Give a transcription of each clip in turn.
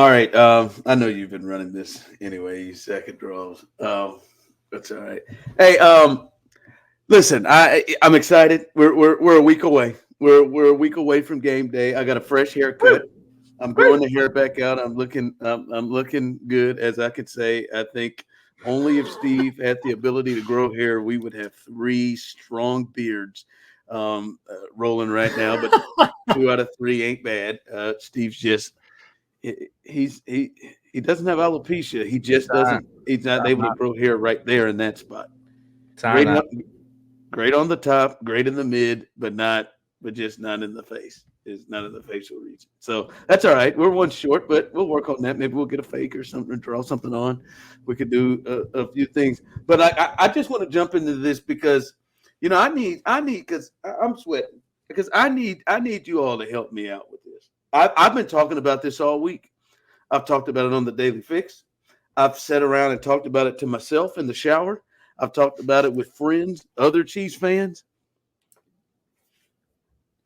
All right. I know you've been running this anyway, you second draws. That's all right. Hey, listen, I'm excited. We're a week away. We're a week away from game day. I got a fresh haircut. I'm growing the hair back out. I'm looking good, as I could say. I think only if Steve had the ability to grow hair, we would have 3 strong beards rolling right now. But 2 out of 3 ain't bad. Steve's just he doesn't have alopecia. He just doesn't. He's not able to grow hair right there in that spot. Great on the top, great in the mid, but just not in the face. It's not in the facial region. So that's all right. We're one short, but we'll work on that. Maybe we'll get a fake or something and draw something on. We could do a few things. But I just want to jump into this because, I need because I'm sweating because I need you all to help me out with this. I've been talking about this all week. I've talked about it on the Daily Fix. I've sat around and talked about it to myself in the shower. I've talked about it with friends, other Chiefs fans.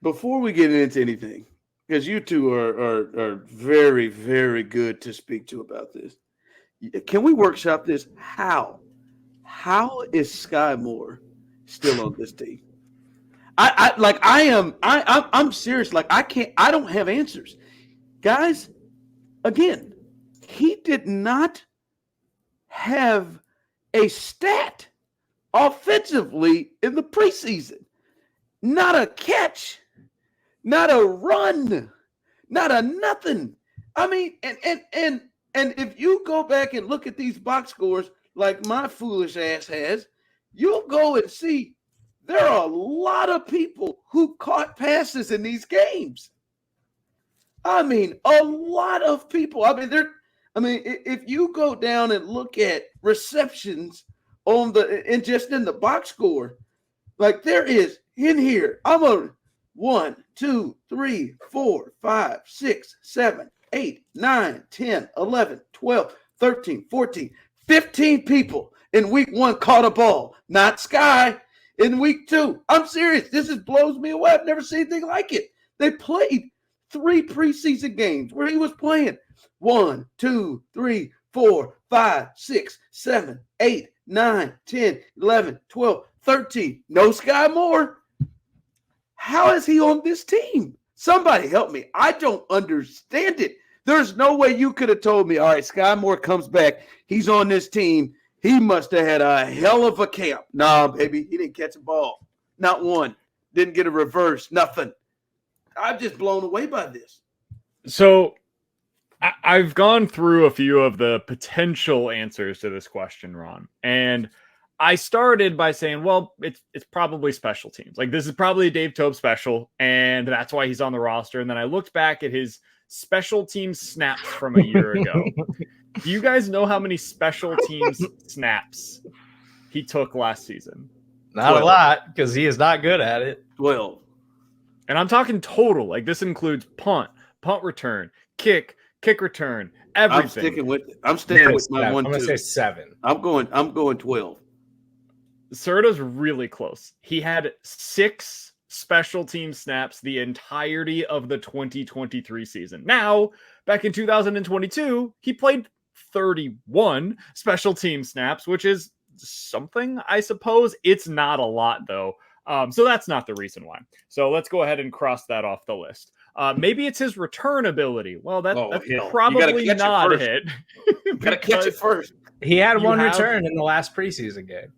Before we get into anything, because you two are very, very good to speak to about this, can we workshop this? How is Skyy Moore still on this team? I'm serious. Like I don't have answers. Guys, again, he did not have a stat offensively in the preseason. Not a catch, not a run, not a nothing. I mean, and if you go back and look at these box scores like my foolish ass has, you'll go and see there are a lot of people who caught passes in these games. I mean, a lot of people. If you go down and look at receptions in the box score, like there is in here, I'm on 1, 2, 3, 4, 5, 6, 7, 8, 9, 10, 11, 12, 13, 14, 15 people in week 1 caught a ball, not Skyy. In week 2, I'm serious. This blows me away. I've never seen anything like it. They played 3 preseason games where he was playing 1, 2, 3, 4, 5, 6, 7, 8, 9, 10, 11, 12, 13. No Skyy Moore. How is he on this team? Somebody help me. I don't understand it. There's no way you could have told me, all right, Skyy Moore comes back. He's on this team. He must have had a hell of a camp. Nah, baby, he didn't catch a ball. Not one. Didn't get a reverse. Nothing. I'm just blown away by this. So I've gone through a few of the potential answers to this question, Ron. And I started by saying, well, it's probably special teams. Like this is probably a Dave Toub special, and that's why he's on the roster. And then I looked back at his special team snaps from a year ago. Do you guys know how many special teams snaps he took last season? Not 12. A lot, because he is not good at it. 12. And I'm talking total. Like this includes punt return, kick return, everything. I'm sticking with it. I'm staying with my 1, 2. I'm going to say 7. I'm going 12. Serda's really close. He had 6 special team snaps the entirety of the 2023 season. Now, back in 2022, he played 31 special team snaps, which is something, I suppose. It's not a lot, though. So that's not the reason why. So let's go ahead and cross that off the list. Maybe it's his return ability. Well, that's probably not it. You got to catch it first. He had one return in the last preseason game.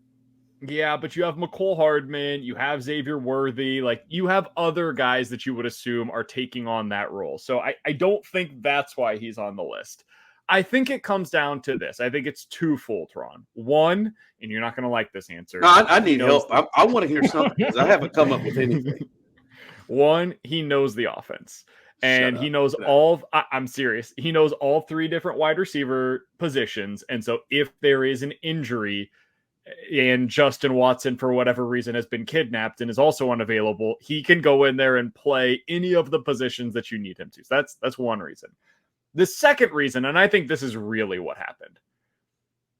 Yeah, but you have McCole Hardman, you have Xavier Worthy, like you have other guys that you would assume are taking on that role. So I don't think that's why he's on the list. I think it comes down to this. I think it's twofold, Ron. One, and you're not going to like this answer. No, I need help. I want to hear something because I haven't come up with anything. One, he knows the offense. And he knows I'm serious. He knows all 3 different wide receiver positions. And so if there is an injury and Justin Watson, for whatever reason, has been kidnapped and is also unavailable, he can go in there and play any of the positions that you need him to. So that's one reason. The second reason, and I think this is really what happened,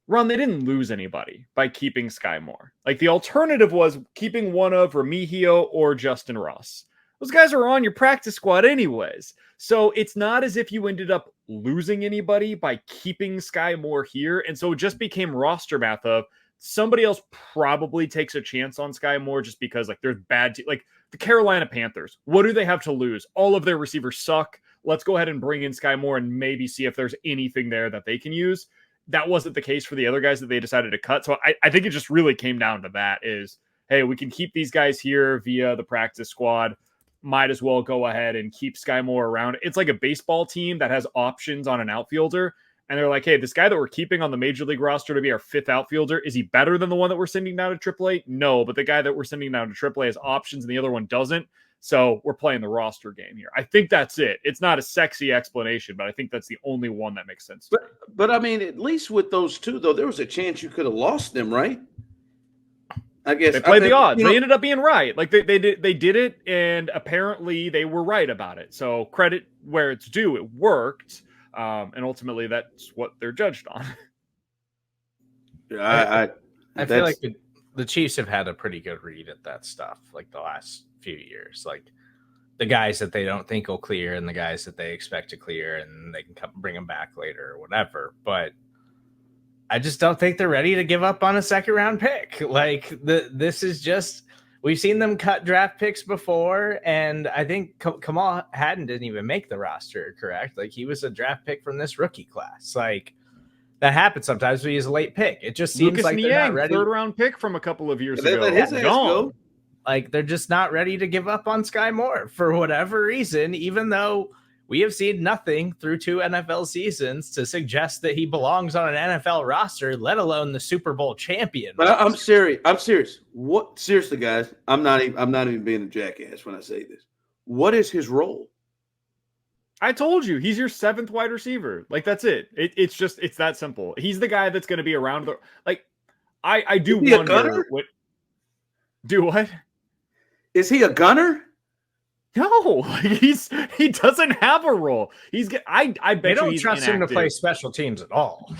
Ron, they didn't lose anybody by keeping Skyy Moore. Like the alternative was keeping one of Remigio or Justin Ross. Those guys are on your practice squad anyways. So it's not as if you ended up losing anybody by keeping Skyy Moore here. And so it just became roster math of somebody else probably takes a chance on Skyy Moore just because like there's bad, like the Carolina Panthers. What do they have to lose? All of their receivers suck. Let's go ahead and bring in Skyy Moore and maybe see if there's anything there that they can use. That wasn't the case for the other guys that they decided to cut. So I think it just really came down to that is, hey, we can keep these guys here via the practice squad. Might as well go ahead and keep Skyy Moore around. It's like a baseball team that has options on an outfielder. And they're like, hey, this guy that we're keeping on the major league roster to be our fifth outfielder, is he better than the one that we're sending down to AAA? No, but the guy that we're sending down to AAA has options and the other one doesn't. So we're playing the roster game here. I think that's it. It's not a sexy explanation, but I think that's the only one that makes sense. But I mean, at least with those two, though, there was a chance you could have lost them, right? I guess they played the odds. They ended up being right. Like they did it, and apparently they were right about it. So credit where it's due. It worked, and ultimately that's what they're judged on. Yeah, I feel like the Chiefs have had a pretty good read at that stuff, like the last few years. Like the guys that they don't think will clear, and the guys that they expect to clear, and they can come bring them back later or whatever. But I just don't think they're ready to give up on a second round pick. Like this is just, we've seen them cut draft picks before. And I think Kamal Hadden didn't even make the roster, correct? Like he was a draft pick from this rookie class. Like that happens sometimes when he's a late pick. It just seems Lucas like Niang, they're not ready. third round pick from a couple of years They ago. let his ass go. Like they're just not ready to give up on Skyy Moore for whatever reason, even though we have seen nothing through 2 NFL seasons to suggest that he belongs on an NFL roster, let alone the Super Bowl champion. But I'm serious. I'm serious. What? Seriously, guys, I'm not even being a jackass when I say this. What is his role? I told you, he's your 7th wide receiver. Like that's it. It's that simple. He's the guy that's going to be around. I do wonder what. Do what? Is he a gunner? No, he doesn't have a role. I bet they don't he's trust inactive. him to play special teams at all.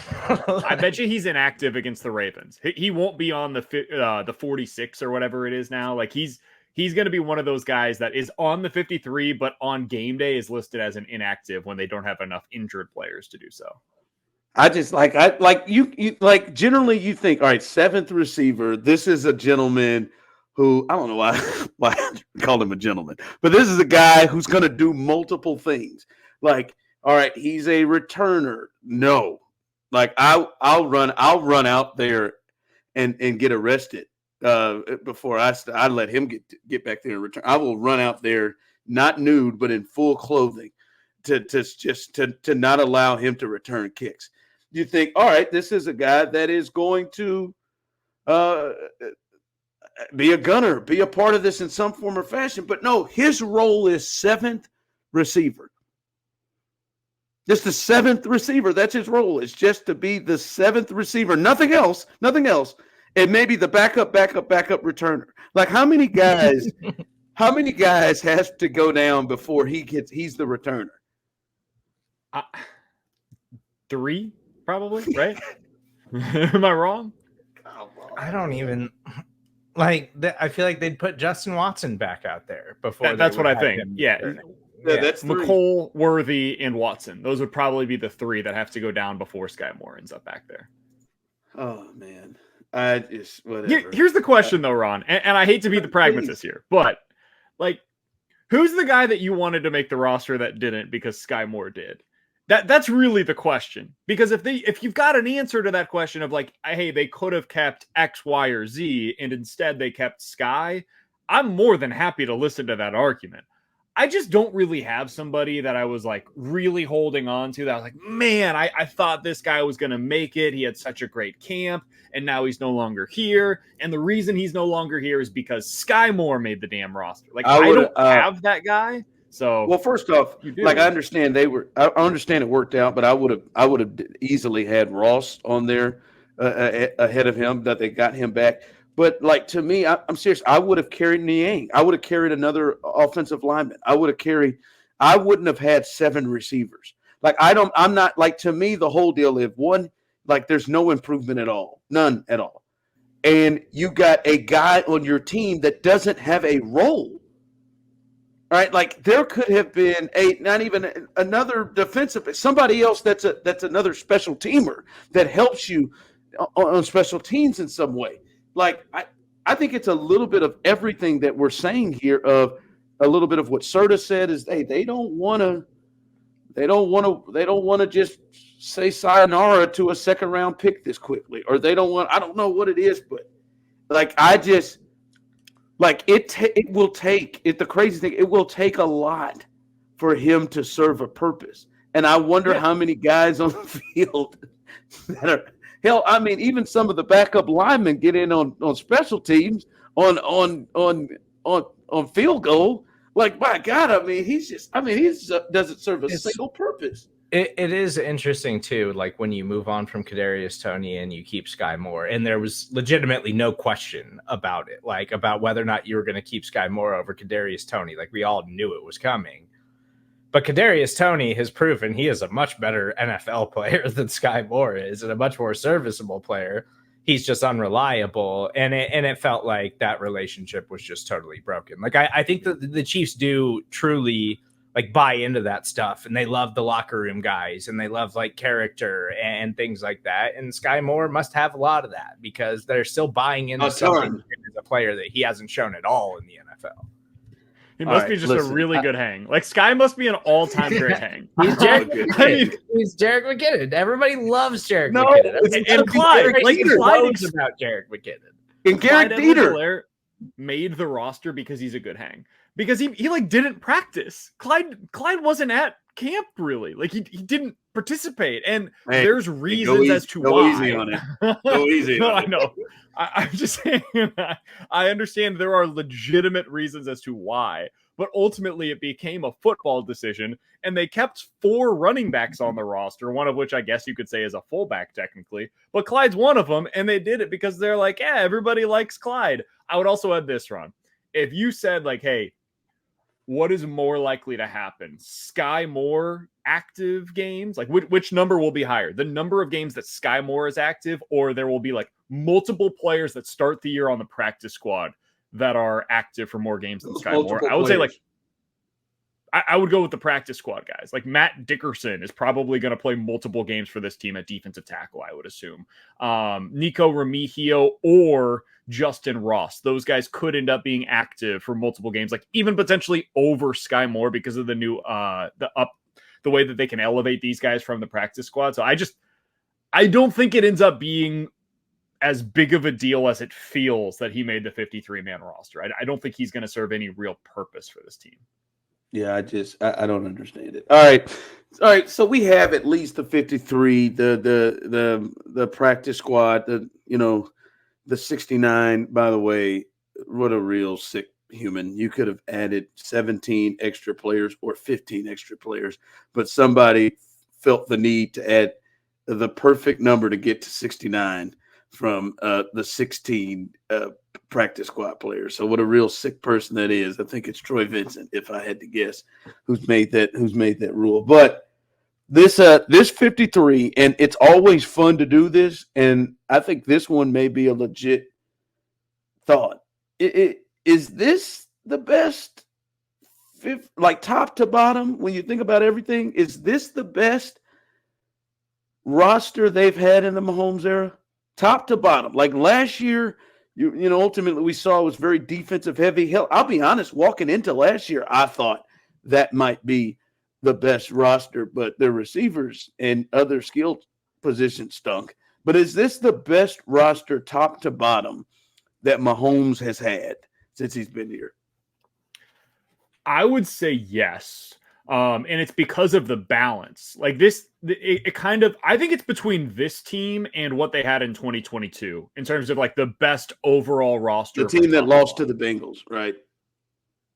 I bet you he's inactive against the Ravens. He won't be on the 46 or whatever it is now. Like he's going to be one of those guys that is on the 53, but on game day is listed as an inactive when they don't have enough injured players to do so. I just you generally you think, all right, 7th receiver. This is a gentleman who, I don't know why I called him a gentleman, but this is a guy who's going to do multiple things. Like, all right, he's a returner. No, like I'll run out there and get arrested before I let him get back there and return. I will run out there, not nude, but in full clothing to not allow him to return kicks. You think, all right, this is a guy that is going to be a gunner, be a part of this in some form or fashion. But no, his role is 7th receiver. Just the 7th receiver. That's his role. It's just to be the 7th receiver. Nothing else. Nothing else. And maybe the backup returner. Like how many guys has to go down before he's the returner? 3, probably, right? Am I wrong? I don't even I feel like they'd put Justin Watson back out there before. That's what I think. Yeah. That's McCole, Worthy, and Watson. Those would probably be the 3 that have to go down before Skyy Moore ends up back there. Oh man, I just whatever. Here's the question though, Ron, and I hate to be the pragmatist here, but like, who's the guy that you wanted to make the roster that didn't because Skyy Moore did? That's really the question. Because if you've got an answer to that question of like, hey, they could have kept X, Y, or Z, and instead they kept Skyy, I'm more than happy to listen to that argument. I just don't really have somebody that I was like really holding on to that I was like, man, I thought this guy was going to make it. He had such a great camp, and now he's no longer here. And the reason he's no longer here is because Skyy Moore made the damn roster. Like I don't have that guy. So well, first off, like I understand I understand it worked out, but I would have easily had Ross on there ahead of him, that they got him back. But like to me, I'm serious. I would have carried Niang. I would have carried another offensive lineman. I wouldn't have had 7 receivers. Like I'm not like, to me, the whole deal is one, like there's no improvement at all, none at all. And you got a guy on your team that doesn't have a role. right? Like there could have been not even another defensive, somebody else that's another special teamer that helps you on special teams in some way. Like I think it's a little bit of everything that we're saying here. Of a little bit of what Serda said is, hey, they don't want to just say sayonara to a second round pick this quickly, or they don't want. I don't know what it is, but like it will take it. The crazy thing, it will take a lot for him to serve a purpose. And I wonder how many guys on the field that are hell. I mean, even some of the backup linemen get in on special teams on field goal. Like, my God, I mean, he doesn't serve a single purpose. It is interesting too, like when you move on from Kadarius Toney and you keep Skyy Moore, and there was legitimately no question about it, like about whether or not you were going to keep Skyy Moore over Kadarius Toney. Like we all knew it was coming. But Kadarius Toney has proven he is a much better NFL player than Skyy Moore is, and a much more serviceable player. He's just unreliable, and it felt like that relationship was just totally broken. Like I think that the Chiefs do truly like buy into that stuff, and they love the locker room guys, and they love like character and things like that. And Skyy Moore must have a lot of that because they're still buying into something as a player that he hasn't shown at all in the NFL. He must be just a really good hang. Like Skyy must be an all-time great hang. He's Jarek McKinnon. He's Jarek McKinnon. Everybody loves Jarek McKinnon. And Clyde, like Clyde knows about Jarek McKinnon. And Garrett Dieter made the roster because he's a good hang. Because he like didn't practice. Clyde wasn't at camp really. Like he didn't participate. And there's reasons as to why. Go easy on it. Go easy. No, I know. I'm just saying I understand there are legitimate reasons as to why, but ultimately it became a football decision, and they kept 4 running backs on the roster, one of which I guess you could say is a fullback technically, but Clyde's one of them, and they did it because they're like, yeah, everybody likes Clyde. I would also add this, Ron. If you said like, hey, what is more likely to happen? Skyy Moore active games? Like which number will be higher? The number of games that Skyy Moore is active, or there will be like multiple players that start the year on the practice squad that are active for more games than Skyy Moore? I would say like I would go with the practice squad guys. Like Matt Dickerson is probably going to play multiple games for this team at defensive tackle, I would assume. Nico Remigio or Justin Ross. Those guys could end up being active for multiple games, like even potentially over Skyy Moore because of the new the way that they can elevate these guys from the practice squad. So I don't think it ends up being as big of a deal as it feels that he made the 53-man roster. I don't think he's going to serve any real purpose for this team. Yeah, I don't understand it. All right. So we have at least the 53, the practice squad, the 69. By the way, what a real sick human. You could have added 17 extra players or 15 extra players, but somebody felt the need to add the perfect number to get to 69 from the 16 practice squad players. So what a real sick person that is. I think it's Troy Vincent, if I had to guess, who's made that rule. But this 53, and it's always fun to do this, and I think this one may be a legit thought. Is this the best, like top to bottom, when you think about everything? Is this the best roster they've had in the Mahomes era? Top to bottom. Like last year, ultimately we saw it was very defensive heavy. Hell, I'll be honest, walking into last year, I thought that might be the best roster, but the receivers and other skill positions stunk. But is this the best roster top to bottom that Mahomes has had since he's been here? I would say yes. And it's because of the balance. Like this, it kind of, I think it's between this team and what they had in 2022 in terms of like the best overall roster. The team that lost to the Bengals, right?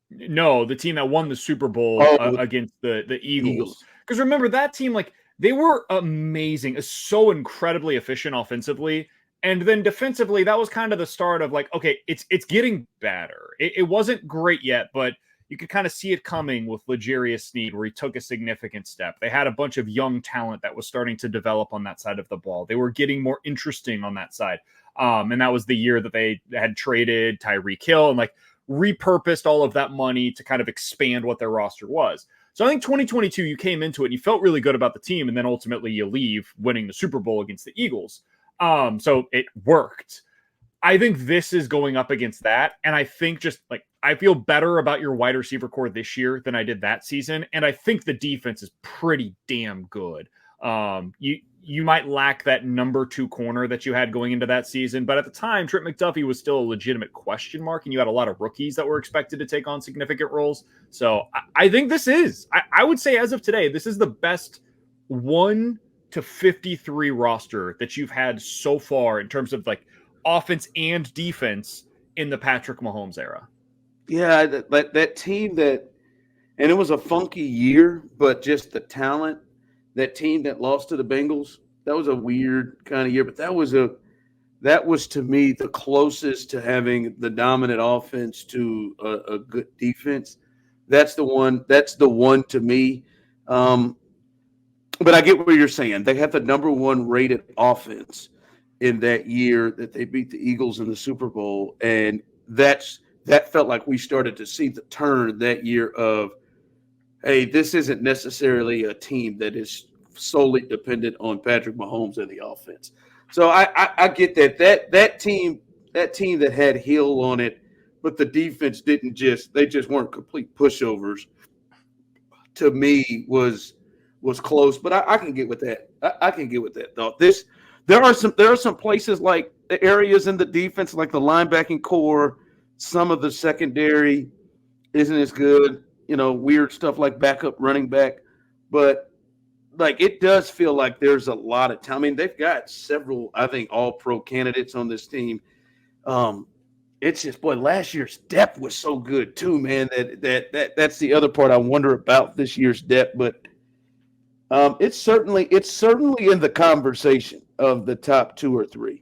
No, the team that won the Super Bowl against the Eagles. Because remember that team, like they were amazing, so incredibly efficient offensively. And then defensively, that was kind of the start of like, okay, it's getting better. It wasn't great yet, but you could kind of see it coming with L'Jarius Sneed, where he took a significant step. They had a bunch of young talent that was starting to develop on that side of the ball. They were getting more interesting on that side. And that was the year that they had traded Tyreek Hill. And like repurposed all of that money to kind of expand what their roster was. So I think 2022, you came into it and you felt really good about the team, and then ultimately you leave winning the Super Bowl against the Eagles. So it worked. I think this is going up against that. And I think just like, I feel better about your wide receiver core this year than I did that season. And I think the defense is pretty damn good. You might lack that number 2 corner that you had going into that season. But at the time, Trent McDuffie was still a legitimate question mark. And you had a lot of rookies that were expected to take on significant roles. So I think this is, I would say as of today, this is the best 1 to 53 roster that you've had so far in terms of like offense and defense in the Patrick Mahomes era. Yeah, that team and it was a funky year, but just the talent, that team that lost to the Bengals, that was a weird kind of year, but that was to me the closest to having the dominant offense to a good defense. That's the one to me. But I get what you're saying. They had the number 1 rated offense in that year that they beat the Eagles in the Super Bowl. And that felt like we started to see the turn that year of, hey, this isn't necessarily a team that is solely dependent on Patrick Mahomes and the offense. So I get that team that had Hill on it, but the defense they just weren't complete pushovers. To me was close, but I can get with that. I can get with that thought. There are some places like the areas in the defense, like the linebacking core, some of the secondary isn't as good, weird stuff like backup running back. But like it does feel like there's a lot of time. I mean, they've got several, I think, all-pro candidates on this team. It's just, boy, last year's depth was so good too, man. That's the other part I wonder about this year's depth. But it's certainly in the conversation of the top 2 or 3.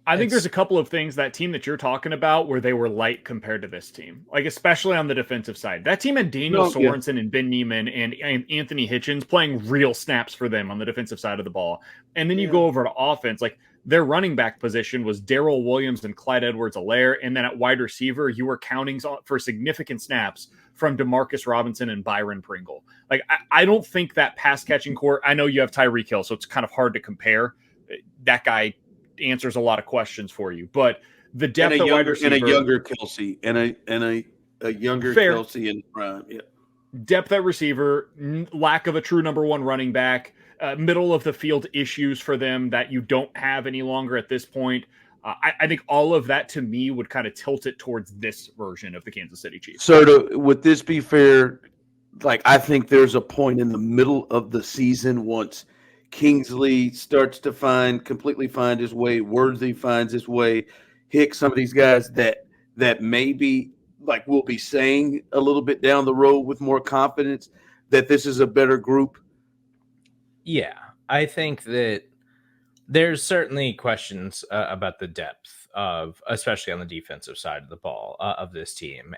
I think there's a couple of things, that team that you're talking about, where they were light compared to this team, like especially on the defensive side. That team had Daniel Sorensen and Ben Neiman and Anthony Hitchens playing real snaps for them on the defensive side of the ball. And then you go over to offense, like their running back position was Darrell Williams and Clyde Edwards-Helaire. And then at wide receiver, you were counting for significant snaps from Demarcus Robinson and Byron Pringle. Like, I don't think that pass catching core, I know you have Tyreek Hill, so it's kind of hard to compare. That guy answers a lot of questions for you, but the depth of wide receiver and a younger Kelsey and a younger Kelsey in prime. Yeah. Depth at receiver, lack of a true number 1 running back, middle of the field issues for them that you don't have any longer at this point. I think all of that to me would kind of tilt it towards this version of the Kansas City Chiefs. So would this be fair? Like, I think there's a point in the middle of the season once Kingsley starts to completely find his way, Worthy finds his way, Hicks, some of these guys that maybe like we'll be saying a little bit down the road with more confidence that this is a better group. Yeah, I think that there's certainly questions about the depth of, especially on the defensive side of the ball of this team.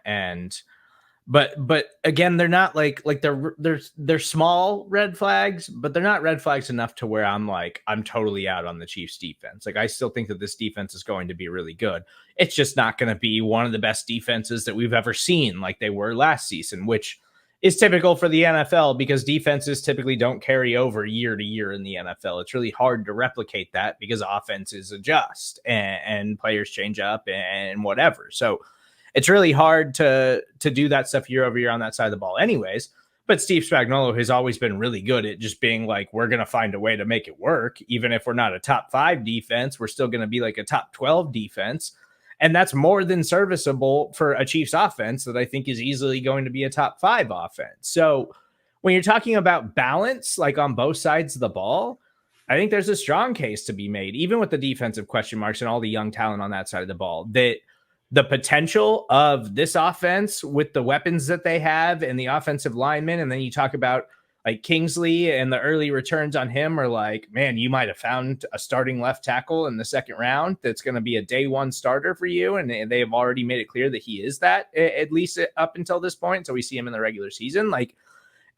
But again, they're not like they're small red flags, but they're not red flags enough to where I'm totally out on the Chiefs defense. Like, I still think that this defense is going to be really good. It's just not going to be one of the best defenses that we've ever seen, like they were last season, which is typical for the NFL because defenses typically don't carry over year to year in the NFL. It's really hard to replicate that because offenses adjust and players change up and whatever. So it's really hard to do that stuff year over year on that side of the ball anyways. But Steve Spagnuolo has always been really good at just being like, we're going to find a way to make it work. Even if we're not a top 5 defense, we're still going to be like a top 12 defense. And that's more than serviceable for a Chiefs offense that I think is easily going to be a top 5 offense. So when you're talking about balance, like on both sides of the ball, I think there's a strong case to be made, even with the defensive question marks and all the young talent on that side of the ball, that the potential of this offense with the weapons that they have and the offensive linemen. And then you talk about like Kingsley and the early returns on him are like, man, you might have found a starting left tackle in the 2nd round that's going to be a day 1 starter for you. And they have already made it clear that he is that, at least up until this point. So we see him in the regular season. Like,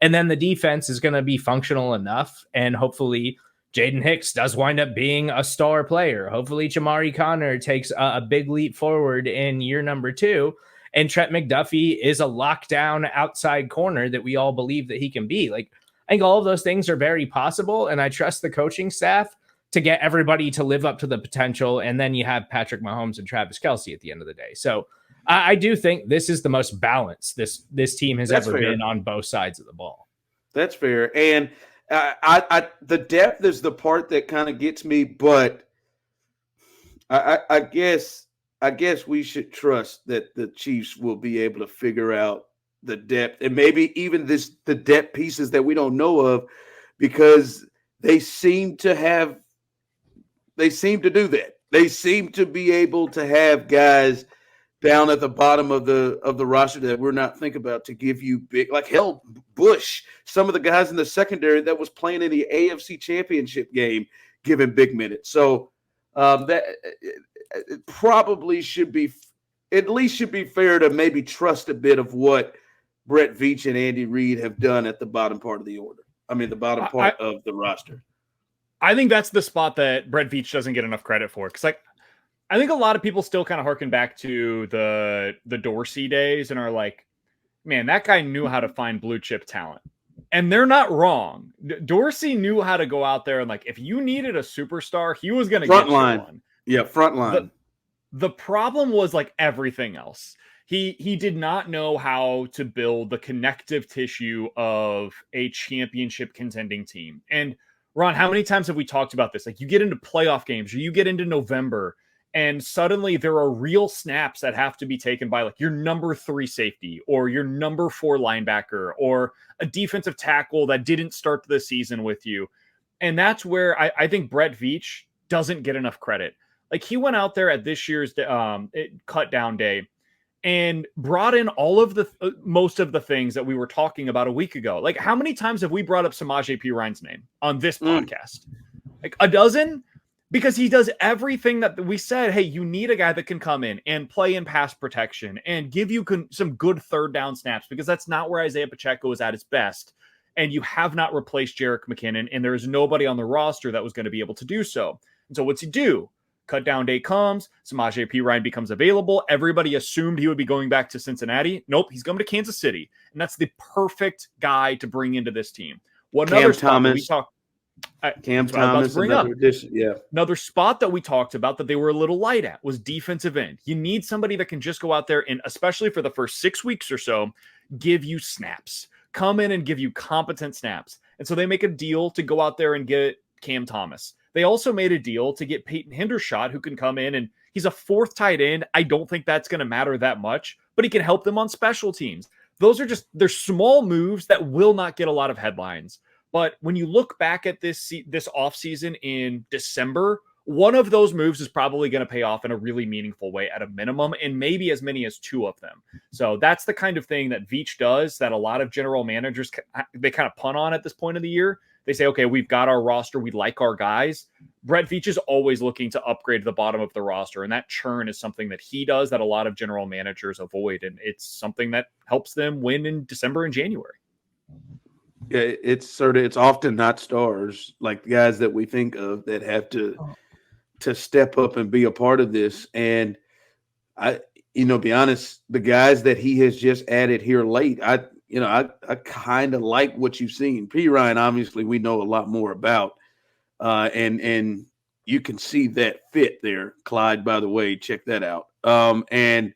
and then the defense is going to be functional enough. And hopefully Jaden Hicks does wind up being a star player. Hopefully Jamari Conner takes a big leap forward in year number 2. And Trent McDuffie is a lockdown outside corner that we all believe that he can be. Like, I think all of those things are very possible. And I trust the coaching staff to get everybody to live up to the potential. And then you have Patrick Mahomes and Travis Kelce at the end of the day. So I do think this is the most balanced this team has ever been on both sides of the ball. That's fair. And the depth is the part that kind of gets me, but I guess we should trust that the Chiefs will be able to figure out the depth and maybe even the depth pieces that we don't know of, because they seem to do that. They seem to be able to have guys down at the bottom of the roster that we're not thinking about to give you big, like hell, Bush, some of the guys in the secondary that was playing in the AFC Championship game, giving big minutes. So that it probably should be fair to maybe trust a bit of what Brett Veach and Andy Reid have done at the bottom part of the order. I mean, the bottom part of the roster. I think that's the spot that Brett Veach doesn't get enough credit for. Because, like, I think a lot of people still kind of harken back to the Dorsey days and are like, man, that guy knew how to find blue chip talent. And they're not wrong. Dorsey knew how to go out there and, like, if you needed a superstar, he was going to get you one. Yeah, front line. The problem was, like, everything else. He did not know how to build the connective tissue of a championship contending team. And Ron, how many times have we talked about this? Like, you get into playoff games or you get into November and suddenly there are real snaps that have to be taken by, like, your number 3 safety or your number 4 linebacker or a defensive tackle that didn't start the season with you. And that's where I think Brett Veach doesn't get enough credit. Like, he went out there at this year's cut down day and brought in all of the most of the things that we were talking about a week ago. Like, how many times have we brought up Samaje Perine's name on this podcast? Like, a dozen? Because he does everything that we said. Hey, you need a guy that can come in and play in pass protection and give you some good third down snaps, because that's not where Isaiah Pacheco is at his best. And you have not replaced Jerick McKinnon, and there is nobody on the roster that was going to be able to do so. And so what's he do? Cut down day comes, Samaje Perine becomes available. Everybody assumed he would be going back to Cincinnati. Nope, he's going to Kansas City. And that's the perfect guy to bring into this team. Cam Thomas, another spot that we talked about that they were a little light at was defensive end. You need somebody that can just go out there and, especially for the first 6 weeks or so, give you snaps. Come in and give you competent snaps. And so they make a deal to go out there and get Cam Thomas. They also made a deal to get Peyton Hendershot, who can come in, and he's a 4th tight end. I don't think that's going to matter that much, but he can help them on special teams. They're small moves that will not get a lot of headlines. But when you look back at this offseason in December, one of those moves is probably going to pay off in a really meaningful way at a minimum, and maybe as many as 2 of them. So that's the kind of thing that Veach does that a lot of general managers, they kind of punt on at this point of the year. They say, okay, we've got our roster. We like our guys. Brett Veach is always looking to upgrade the bottom of the roster, and that churn is something that he does that a lot of general managers avoid, and it's something that helps them win in December and January. Yeah, it's often not stars like the guys that we think of that have to step up and be a part of this. And be honest, the guys that he has just added here late, I kind of like what you've seen. Perine, obviously, we know a lot more about, and you can see that fit there. Clyde, by the way, check that out. And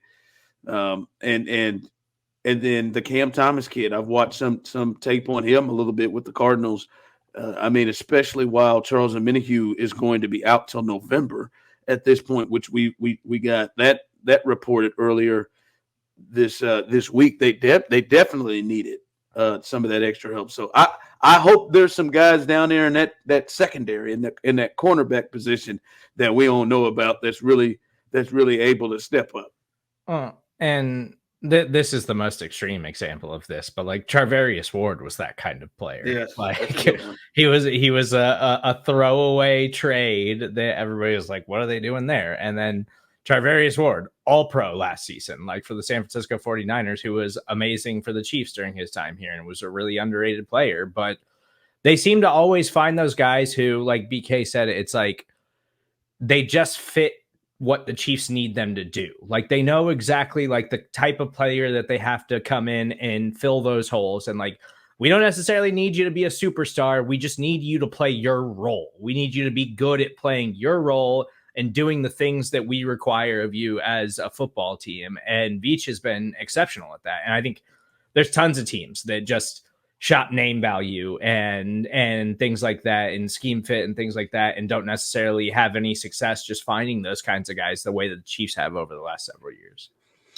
then the Cam Thomas kid, I've watched some tape on him a little bit with the Cardinals. Especially while Charles Omenihu is going to be out till November at this point, which we got that reported earlier this week. They definitely needed some of that extra help. So I hope there's some guys down there in that secondary in that cornerback position that we don't know about that's really able to step up. And this is the most extreme example of this, but like Charvarius Ward was that kind of player. Yes, like he was a throwaway trade that everybody was like, what are they doing there? And then Charvarius Ward, all pro last season, like for the San Francisco 49ers, who was amazing for the Chiefs during his time here and was a really underrated player. But they seem to always find those guys who, like BK said, it's like they just fit what the Chiefs need them to do. Like they know exactly like the type of player that they have to come in and fill those holes. And like, we don't necessarily need you to be a superstar. We just need you to play your role. We need you to be good at playing your role and doing the things that we require of you as a football team. And Veach has been exceptional at that. And I think there's tons of teams that just shop name value and things like that and scheme fit and things like that and don't necessarily have any success just finding those kinds of guys the way that the Chiefs have over the last several years.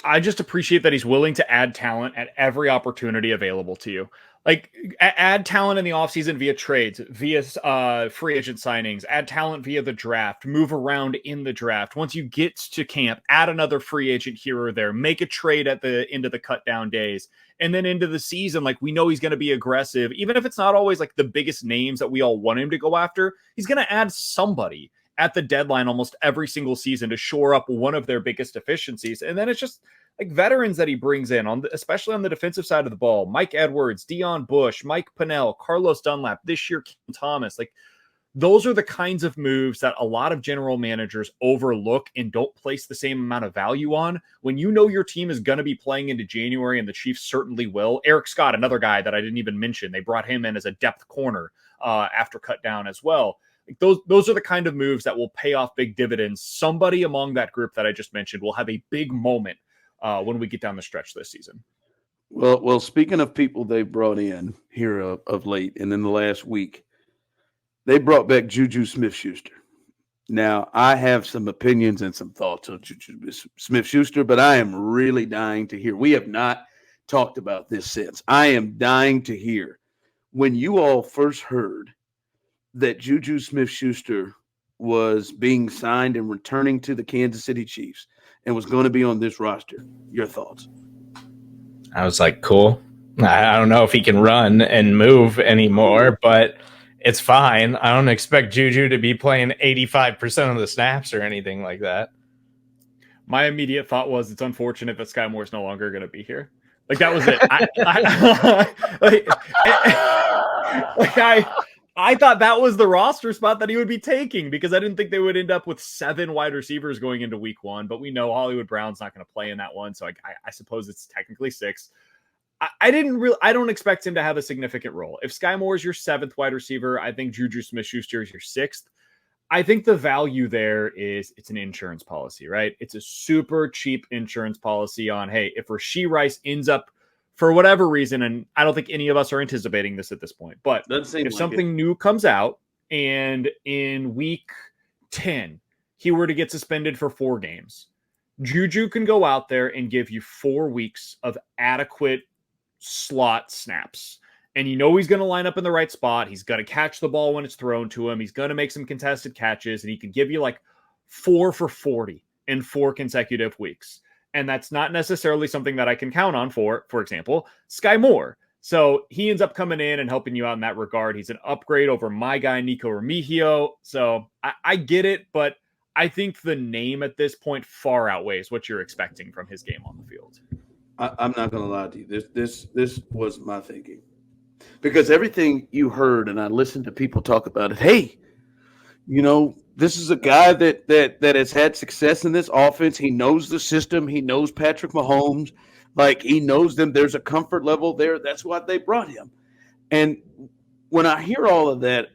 I just appreciate that he's willing to add talent at every opportunity available to you. Like add talent in the offseason via trades, via free agent signings, add talent via the draft, move around in the draft. Once you get to camp, add another free agent here or there, make a trade at the end of the cut down days. And then into the season, like we know he's going to be aggressive, even if it's not always like the biggest names that we all want him to go after. He's going to add somebody at the deadline almost every single season to shore up one of their biggest deficiencies. And then it's just like veterans that he brings in especially on the defensive side of the ball. Mike Edwards, Deion Bush, Mike Pennell, Carlos Dunlap, this year, Kim Thomas. Like those are the kinds of moves that a lot of general managers overlook and don't place the same amount of value on. When you know your team is going to be playing into January, and the Chiefs certainly will. Eric Scott, another guy that I didn't even mention, they brought him in as a depth corner after cut down as well. Like those are the kind of moves that will pay off big dividends. Somebody among that group that I just mentioned will have a big moment when we get down the stretch this season. Well, speaking of people they brought in here of late and in the last week, they brought back Juju Smith-Schuster. Now, I have some opinions and some thoughts on Juju Smith-Schuster, but I am really dying to hear. We have not talked about this since. I am dying to hear when you all first heard that Juju Smith-Schuster was being signed and returning to the Kansas City Chiefs and was going to be on this roster. Your thoughts? I was like, cool. I don't know if he can run and move anymore, but it's fine. I don't expect Juju to be playing 85% of the snaps or anything like that. My immediate thought was it's unfortunate that Skyy Moore is no longer going to be here. Like that was it. I thought that was the roster spot that he would be taking because I didn't think they would end up with 7 wide receivers going into week 1, but we know Hollywood Brown's not going to play in that one. So I suppose it's technically 6. I don't expect him to have a significant role. If Skyy Moore is your 7th wide receiver, I think Juju Smith-Schuster is your 6th. I think the value there is it's an insurance policy, right? It's a super cheap insurance policy on, hey, if Rashee Rice ends up for whatever reason, and I don't think any of us are anticipating this at this point, but if something new comes out and in week 10, he were to get suspended for 4 games, Juju can go out there and give you 4 weeks of adequate slot snaps. And you know he's going to line up in the right spot. He's going to catch the ball when it's thrown to him. He's going to make some contested catches, and he can give you like 4 for 40 in 4 consecutive weeks. And that's not necessarily something that I can count on for example, Skyy Moore. So he ends up coming in and helping you out in that regard. He's an upgrade over my guy, Nico Remigio. So I get it, but I think the name at this point far outweighs what you're expecting from his game on the field. I'm not going to lie to you. This was my thinking. Because everything you heard, and I listened to people talk about it, hey, you know, this is a guy that has had success in this offense. He knows the system. He knows Patrick Mahomes. Like, he knows them. There's a comfort level there. That's why they brought him. And when I hear all of that,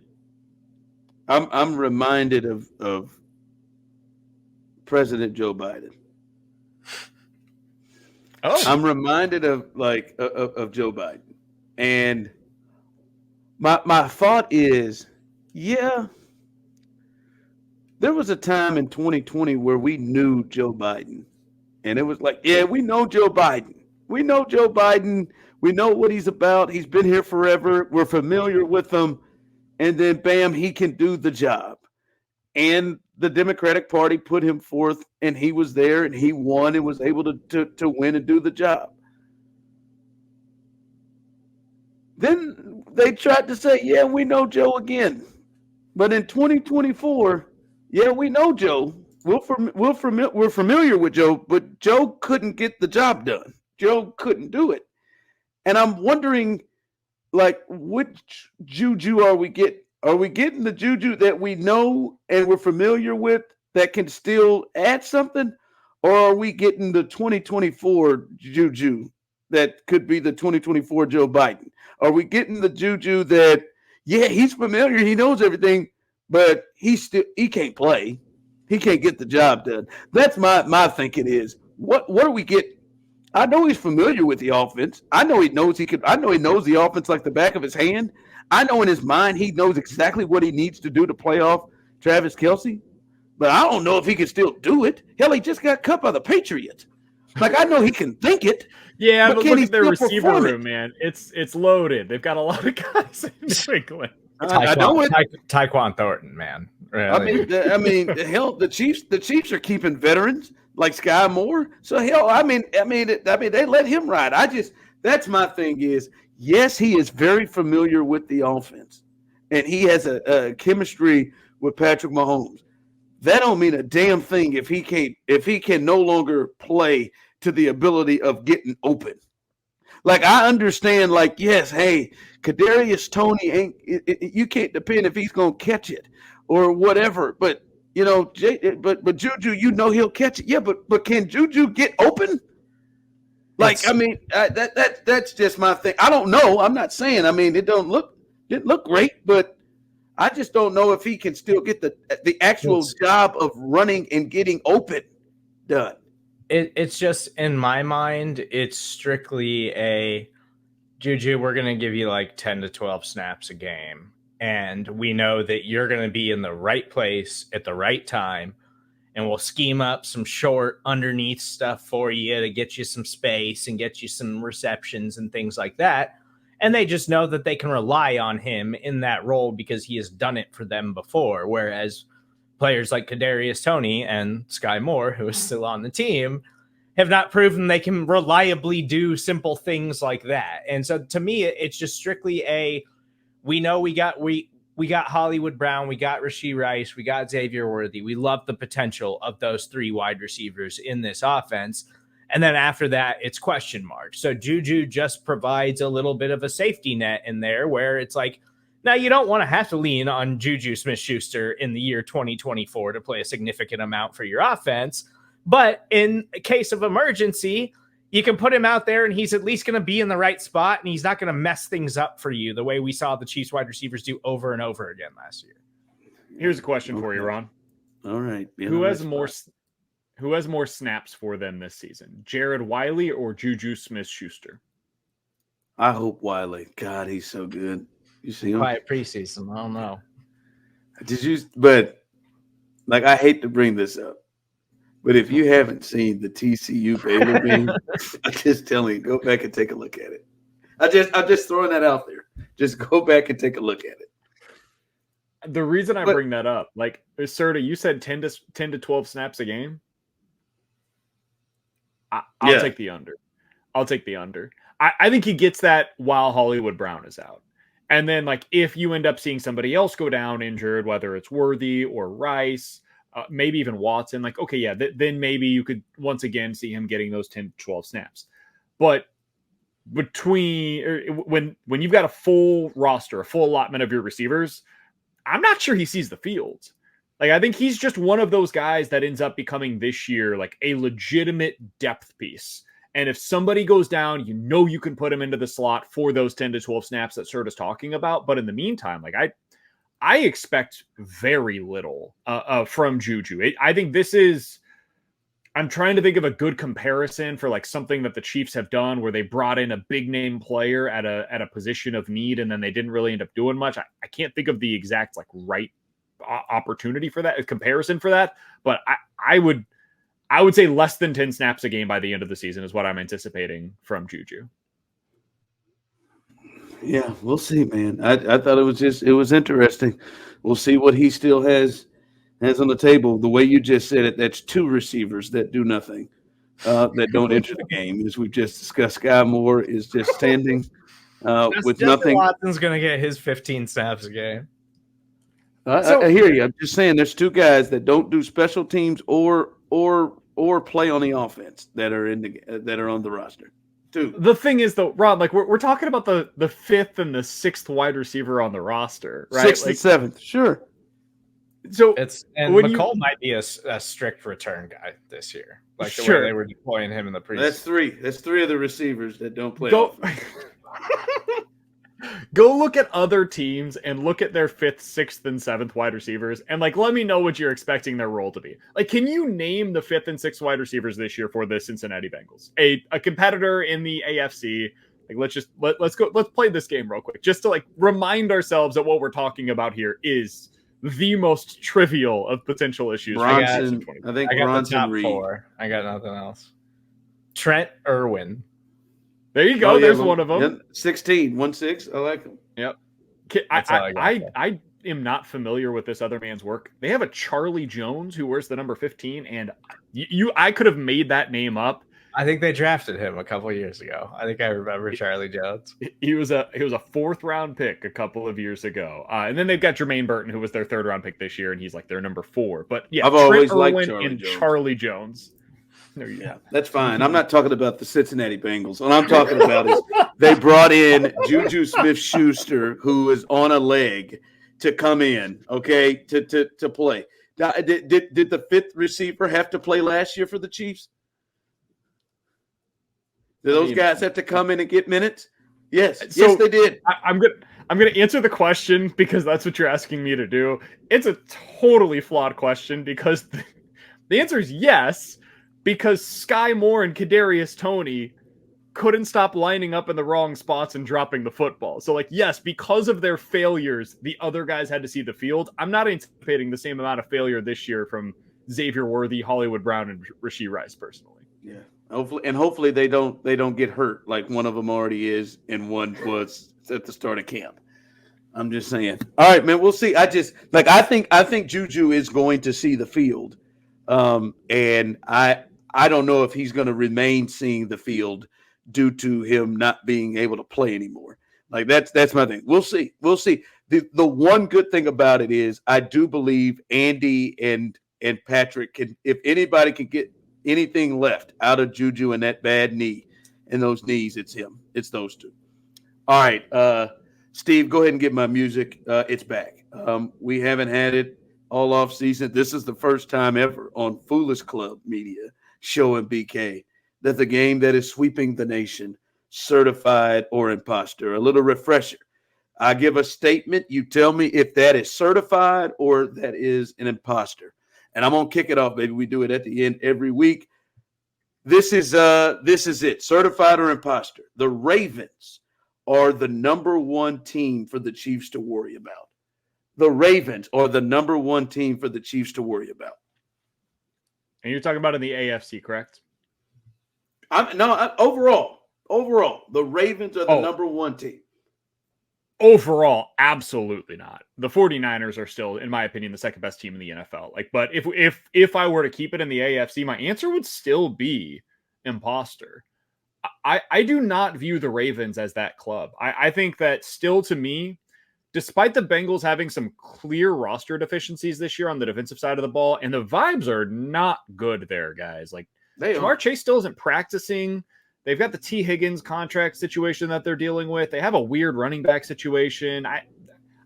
I'm reminded of President Joe Biden. Oh, I'm reminded of Joe Biden. And my thought is, yeah, there was a time in 2020 where we knew Joe Biden. And it was like, yeah, we know Joe Biden. We know Joe Biden. We know what he's about. He's been here forever. We're familiar with him. And then, bam, he can do the job. And the Democratic Party put him forth, and he was there, and he won and was able to win and do the job. Then they tried to say, yeah, we know Joe again. But in 2024, yeah, we know Joe. We're familiar with Joe, but Joe couldn't get the job done. Joe couldn't do it. And I'm wondering, like, which Juju are we getting? Are we getting the Juju that we know and we're familiar with that can still add something, or are we getting the 2024 Juju that could be the 2024 Joe Biden? Are we getting the Juju that, yeah, he's familiar, he knows everything, but he can't play. He can't get the job done. That's my thinking is, what do we get? I know he's familiar with the offense. I know he knows I know he knows the offense like the back of his hand. I know in his mind he knows exactly what he needs to do to play off Travis Kelce. But I don't know if he can still do it. Hell, he just got cut by the Patriots. Like, I know he can think it. Yeah, but look at their receiver room, man. It's loaded. They've got a lot of guys in New England. Tyquan Thornton, man. Really. I mean, hell, the Chiefs are keeping veterans like Skyy Moore. So hell, I mean, they let him ride. That's my thing is, yes, he is very familiar with the offense, and he has a chemistry with Patrick Mahomes. That don't mean a damn thing if he can no longer play to the ability of getting open. Like, I understand, like, yes, hey, Kadarius Toney you can't depend if he's gonna catch it or whatever. But you know, but Juju, you know he'll catch it. Yeah, but can Juju get open? Like, I mean, that's just my thing. I don't know. I'm not saying. I mean, it didn't look great, but I just don't know if he can still get the actual job of running and getting open done. It's just, in my mind, it's strictly a Juju, we're going to give you like 10 to 12 snaps a game. And we know that you're going to be in the right place at the right time. And we'll scheme up some short underneath stuff for you to get you some space and get you some receptions and things like that. And they just know that they can rely on him in that role because he has done it for them before. Whereas players like Kadarius Toney and Skyy Moore, who is still on the team, have not proven they can reliably do simple things like that. And so to me, it's just strictly we know we got Hollywood Brown, we got Rashee Rice, we got Xavier Worthy. We love the potential of those three wide receivers in this offense. And then after that, it's question marks. So Juju just provides a little bit of a safety net in there where it's like, now you don't want to have to lean on Juju Smith-Schuster in the year 2024 to play a significant amount for your offense. But in case of emergency, you can put him out there and he's at least going to be in the right spot and he's not going to mess things up for you the way we saw the Chiefs wide receivers do over and over again last year. Here's a question for you, Ron. All right. Who has more snaps for them this season? Jared Wiley or Juju Smith-Schuster? I hope Wiley. God, he's so good. You see him? Quiet preseason. I don't know. But like, I hate to bring this up, but if you haven't seen the TCU Baylor game, I'm just telling you, go back and take a look at it. I'm just throwing that out there. Just go back and take a look at it. The reason I bring that up, like, Serda, you said 10 to 12 snaps a game. I'll take the under. I think he gets that while Hollywood Brown is out. And then, like, if you end up seeing somebody else go down injured, whether it's Worthy or Rice, maybe even Watson, like, okay, yeah, then maybe you could once again see him getting those 10 to 12 snaps. But when you've got a full roster, a full allotment of your receivers, I'm not sure he sees the field. Like, I think he's just one of those guys that ends up becoming this year like a legitimate depth piece. And if somebody goes down, you know you can put him into the slot for those 10 to 12 snaps that Serda's talking about. But in the meantime, like, I expect very little from Juju. I think this is – I'm trying to think of a good comparison for like something that the Chiefs have done where they brought in a big name player at a position of need and then they didn't really end up doing much. I can't think of the exact like right opportunity for that, a comparison for that. But I would say less than 10 snaps a game by the end of the season is what I'm anticipating from Juju. Yeah, we'll see, man. I thought it was interesting. We'll see what he still has on the table. The way you just said it, that's two receivers that do nothing, that don't enter the game. As we've just discussed, Skyy Moore is just standing with nothing. Watson's going to get his 15 snaps a game. I hear you. I'm just saying there's two guys that don't do special teams or play on the offense that are on the roster. Two. The thing is, though, Ron, like we're talking about the fifth and the sixth wide receiver on the roster, right? Sixth and seventh, sure. So McCall might be a strict return guy this year, like the way they were deploying him in the preseason. That's three of the receivers that don't play. Go look at other teams and look at their 5th, 6th, and 7th wide receivers, and like let me know what you're expecting their role to be. Like, can you name the 5th and 6th wide receivers this year for the Cincinnati Bengals? A competitor in the AFC. Like, let's play this game real quick, just to like remind ourselves that what we're talking about here is the most trivial of potential issues. Bronson, I think I got Bronson the top Reed. 4. I got nothing else. Trent Irwin. There you go. There's one of them. Yep. 16, 1-6. I like him. Yep. I am not familiar with this other man's work. They have a Charlie Jones who wears the number 15, and I could have made that name up. I think they drafted him a couple of years ago. I think I remember Charlie Jones. He was a 4th round pick a couple of years ago, and then they've got Jermaine Burton, who was their 3rd round pick this year, and he's like their number 4. But yeah, I've always liked Charlie Jones. Yeah, that's fine. I'm not talking about the Cincinnati Bengals. What I'm talking about is they brought in Juju Smith-Schuster, who is on a leg, to come in, okay, to play. Now, did the 5th receiver have to play last year for the Chiefs? Did those guys have to come in and get minutes? Yes. Yes, they did. I'm gonna answer the question because that's what you're asking me to do. It's a totally flawed question because the answer is yes. Because Skyy Moore and Kadarius Toney couldn't stop lining up in the wrong spots and dropping the football. So, like, yes, because of their failures, the other guys had to see the field. I'm not anticipating the same amount of failure this year from Xavier Worthy, Hollywood Brown, and Rashee Rice personally. Yeah, hopefully they don't get hurt like one of them already is, and one was at the start of camp. I'm just saying. All right, man, we'll see. I think Juju is going to see the field, and I don't know if he's going to remain seeing the field due to him not being able to play anymore. Like that's my thing. We'll see. The one good thing about it is I do believe Andy and Patrick can, if anybody can get anything left out of Juju and that bad knee and those knees, it's him. It's those two. All right, Steve, go ahead and get my music. It's back. We haven't had it all off season. This is the first time ever on Foolish Club Media showing BK that the game that is sweeping the nation, certified or imposter. A little refresher. I give a statement. You tell me if that is certified or that is an imposter. And I'm going to kick it off, baby. We do it at the end every week. This is it. Certified or imposter. The Ravens are the number 1 team for the Chiefs to worry about. The Ravens are the number 1 team for the Chiefs to worry about. And you're talking about in the AFC, correct? Overall, the Ravens are the number 1 team. Overall, absolutely not. The 49ers are still, in my opinion, the second best team in the NFL. But if I were to keep it in the AFC, my answer would still be imposter. I do not view the Ravens as that club. I think that still, to me, despite the Bengals having some clear roster deficiencies this year on the defensive side of the ball, and the vibes are not good there, guys. Like, Jamar Chase still isn't practicing. They've got the T. Higgins contract situation that they're dealing with. They have a weird running back situation. I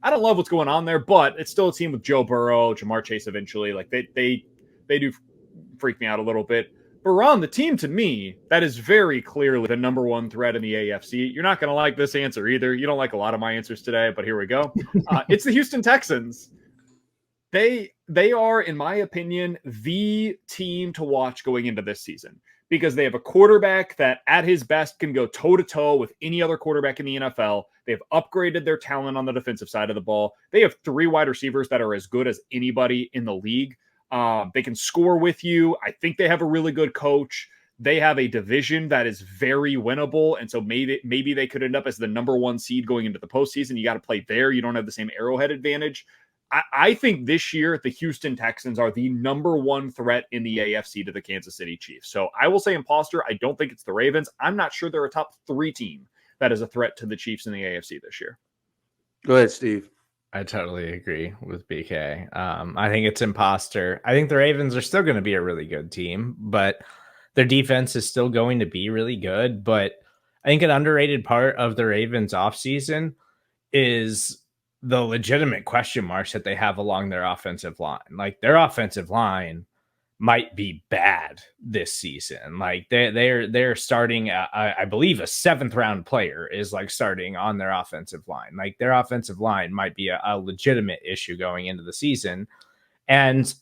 don't love what's going on there, but it's still a team with Joe Burrow, Jamar Chase eventually. Like, they do freak me out a little bit. But Ron, the team to me that is very clearly the number 1 threat in the AFC. You're not going to like this answer either. You don't like a lot of my answers today, but here we go. It's the Houston Texans. They are, in my opinion, the team to watch going into this season because they have a quarterback that at his best can go toe-to-toe with any other quarterback in the NFL. They've upgraded their talent on the defensive side of the ball. They have 3 wide receivers that are as good as anybody in the league. They can score with you. I think they have a really good coach. They have a division that is very winnable. And so maybe they could end up as the number 1 seed going into the postseason. You got to play there. You don't have the same Arrowhead advantage. I think this year the Houston Texans are the number 1 threat in the AFC to the Kansas City Chiefs. So I will say imposter. I don't think it's the Ravens. I'm not sure they're a top 3 team that is a threat to the Chiefs in the AFC this year. Go ahead, Steve. I totally agree with BK. I think it's imposter. I think the Ravens are still going to be a really good team, but their defense is still going to be really good. But I think an underrated part of the Ravens offseason is the legitimate question marks that they have along their offensive line. Like their offensive line might be bad this season. Like they're starting, I believe a 7th round player is like starting on their offensive line. Like their offensive line might be a legitimate issue going into the season. And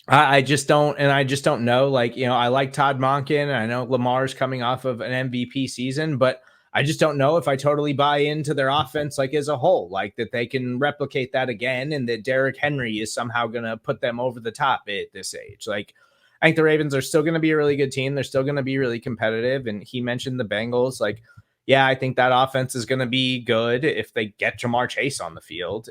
I just don't know. Like, you know, I like Todd Monken. I know Lamar's coming off of an MVP season, but I just don't know if I totally buy into their offense, like as a whole, like that they can replicate that again and that Derrick Henry is somehow going to put them over the top at this age. Like, I think the Ravens are still going to be a really good team. They're still going to be really competitive. And he mentioned the Bengals. Like, yeah, I think that offense is going to be good if they get Jamar Chase on the field.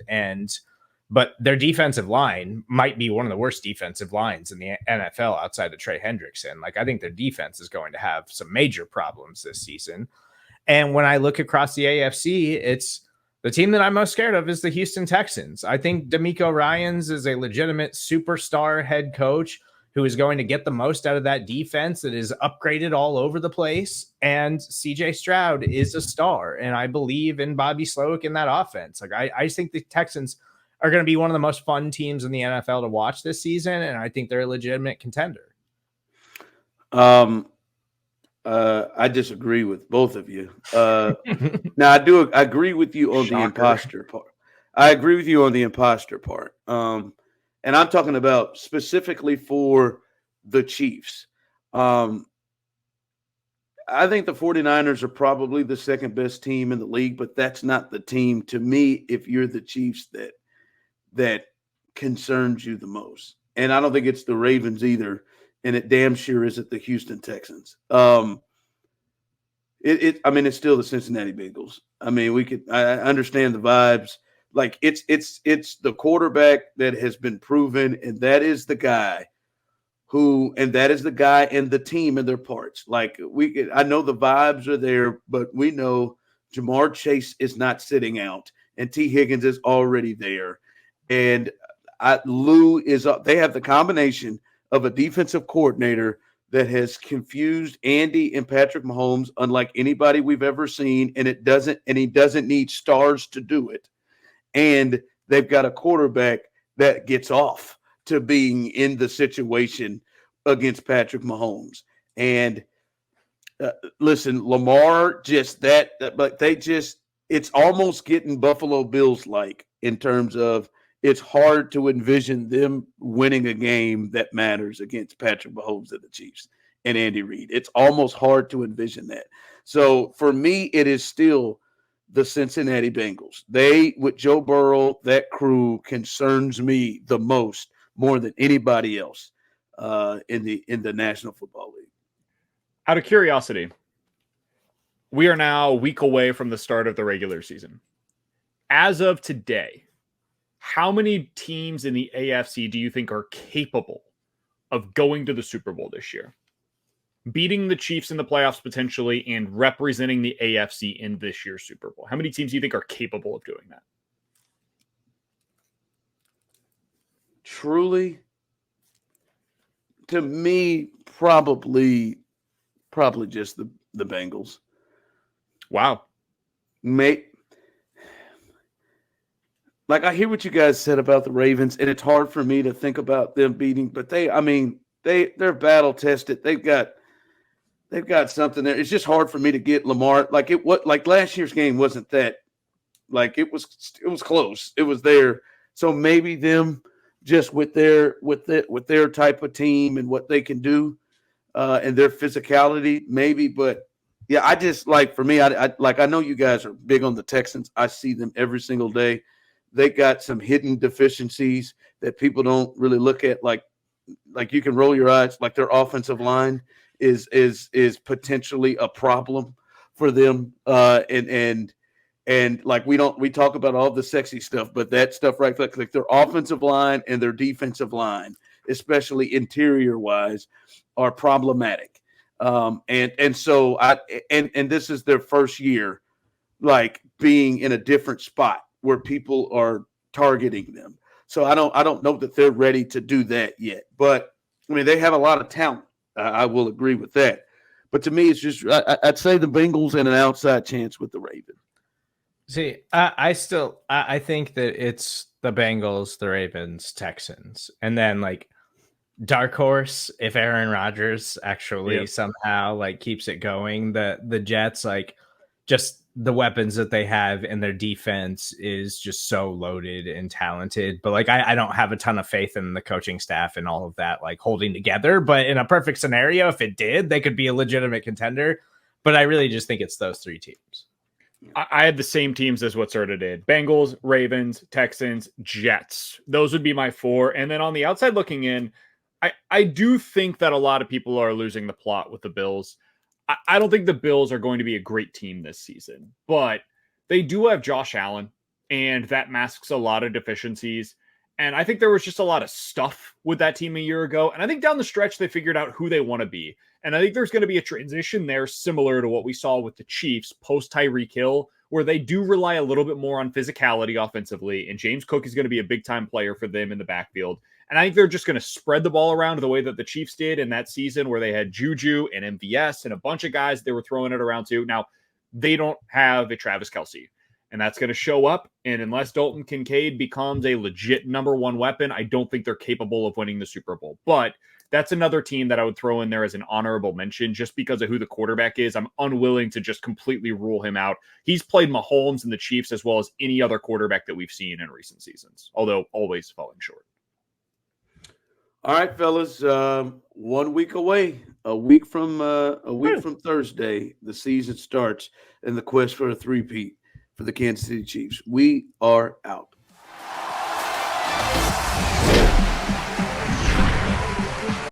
But their defensive line might be one of the worst defensive lines in the NFL outside of Trey Hendrickson. Like, I think their defense is going to have some major problems this season. And when I look across the AFC, it's the team that I'm most scared of is the Houston Texans. I think DeMeco Ryans is a legitimate superstar head coach who is going to get the most out of that defense that is upgraded all over the place. And CJ Stroud is a star. And I believe in Bobby Slowick in that offense. Like, I just think the Texans are going to be one of the most fun teams in the NFL to watch this season. And I think they're a legitimate contender. I disagree with both of you. Now, I agree with you on the imposter part. I agree with you on the imposter part. And I'm talking about specifically for the Chiefs. I think the 49ers are probably the second best team in the league, but that's not the team to me, if you're the Chiefs, that concerns you the most. And I don't think it's the Ravens either. And it damn sure isn't the Houston Texans. I mean, it's still the Cincinnati Bengals. I mean, I understand the vibes. Like it's the quarterback that has been proven, and that is the guy and the team and their parts. Like I know the vibes are there, but we know Jamar Chase is not sitting out, and T. Higgins is already there. And Lou is up. They have the combination of a defensive coordinator that has confused Andy and Patrick Mahomes unlike anybody we've ever seen, and he doesn't need stars to do it. And they've got a quarterback that gets off to being in the situation against Patrick Mahomes. And listen, Lamar it's almost getting Buffalo Bills like in terms of it's hard to envision them winning a game that matters against Patrick Mahomes and the Chiefs and Andy Reid. It's almost hard to envision that. So for me, it is still the Cincinnati Bengals. With Joe Burrow, that crew concerns me the most, more than anybody else in the National Football League. Out of curiosity, we are now a week away from the start of the regular season. As of today, how many teams in the AFC do you think are capable of going to the Super Bowl this year? Beating the Chiefs in the playoffs potentially and representing the AFC in this year's Super Bowl. How many teams do you think are capable of doing that? Truly, to me, probably just the Bengals. Wow. Like, I hear what you guys said about the Ravens, and it's hard for me to think about them beating, but they're battle tested. They've got something there. It's just hard for me to get Lamar. Like last year's game wasn't that, like it was close. It was there. So maybe them just with their type of team and what they can do and their physicality, maybe. But yeah, I just for me, I know you guys are big on the Texans. I see them every single day. They got some hidden deficiencies that people don't really look at. Like you can roll your eyes. Like their offensive line is potentially a problem for them. And like we talk about all the sexy stuff, but that stuff right, like their offensive line and their defensive line, especially interior wise, are problematic. And so this is their first year, like being in a different spot where people are targeting them. So I don't know that they're ready to do that yet, but I mean, they have a lot of talent. I will agree with that. But to me, it's just I'd say the Bengals and an outside chance with the Ravens. See, I think that it's the Bengals, the Ravens, Texans, and then like dark horse if Aaron Rodgers actually somehow like keeps it going. The Jets, like just the weapons that they have in their defense is just so loaded and talented. But like I don't have a ton of faith in the coaching staff and all of that like holding together. But in a perfect scenario, if it did, they could be a legitimate contender. But I really just think it's those three teams. I had the same teams as what Serda did. Bengals, Ravens, Texans, Jets. Those would be my four. And then on the outside looking in, I do think that a lot of people are losing the plot with the Bills. I don't think the Bills are going to be a great team this season, but they do have Josh Allen, and that masks a lot of deficiencies. And I think there was just a lot of stuff with that team a year ago. And I think down the stretch, they figured out who they want to be. And I think there's going to be a transition there similar to what we saw with the Chiefs post Tyreek Hill, where they do rely a little bit more on physicality offensively. And James Cook is going to be a big time player for them in the backfield. And I think they're just going to spread the ball around the way that the Chiefs did in that season where they had Juju and MVS and a bunch of guys they were throwing it around to. Now, they don't have a Travis Kelce, and that's going to show up. And unless Dalton Kincaid becomes a legit number one weapon, I don't think they're capable of winning the Super Bowl. But that's another team that I would throw in there as an honorable mention just because of who the quarterback is. I'm unwilling to just completely rule him out. He's played Mahomes and the Chiefs as well as any other quarterback that we've seen in recent seasons, although always falling short. All right, fellas, 1 week away, a week from Thursday, the season starts and the quest for a three-peat for the Kansas City Chiefs. We are out.